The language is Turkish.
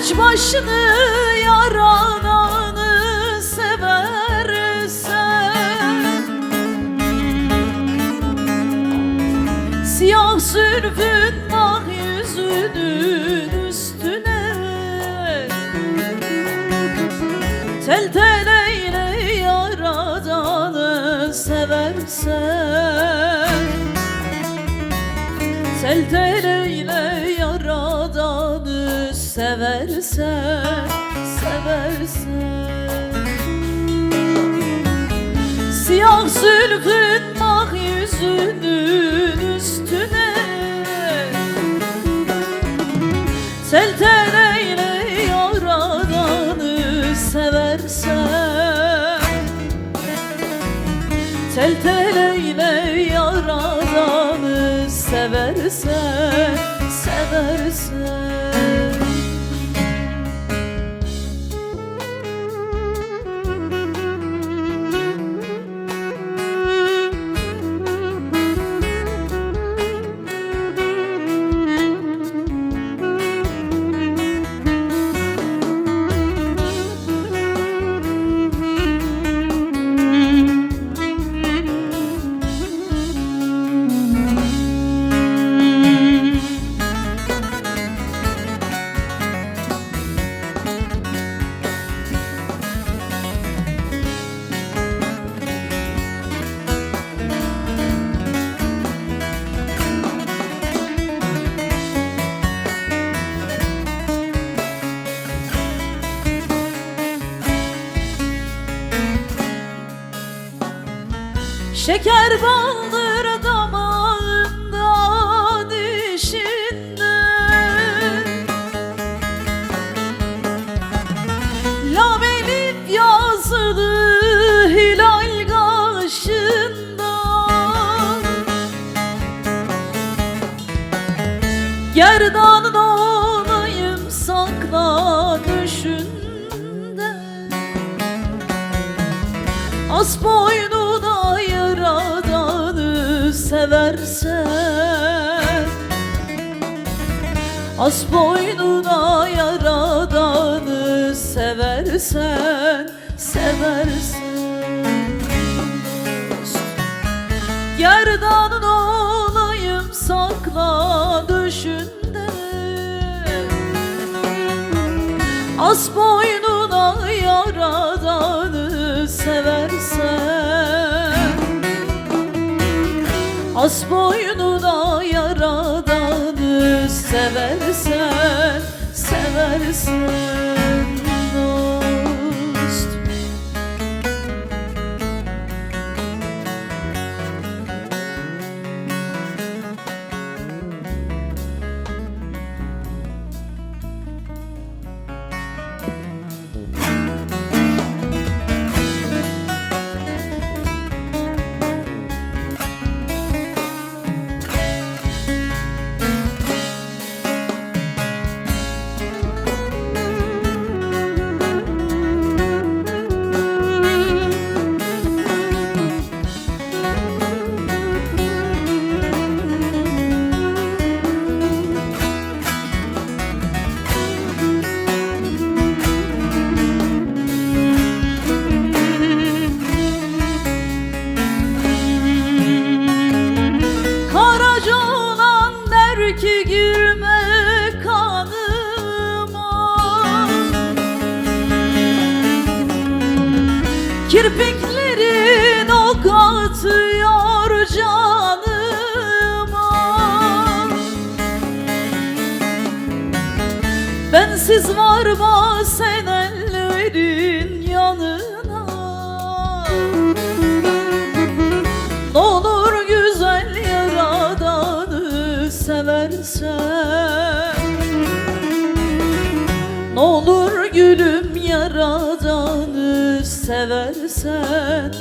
Aç başını yaradanı seversen, siyah zülfün ah yüzünün üstüne tel tel eyle yaradanı seversen, tel tel eyle yaradanı seversen, seversen. Siyah zülfün ah yüzünün üstüne tel tel eyle yaradanı seversen, tel tel eyle yaradanı seversen, seversen. Şeker baldır damağında dişinde, lam elif yazılı hilal kaşında, gerdanın olayım sakla düşünde, as boynuna yaradanı seversen, as boynuna yaradanı seversen, seversen. Gerdanın olayım sakla düşünde, as boynuna yaradanı seversen, as boynuna yaradanı seversen, seversen dost. Ki girme kanıma, kirpiklerin ok atıyor canıma. Bensiz varma sen ellerin yanına, ne olur güzel yaradanı seversen, ne olur gülüm yaradanı seversen,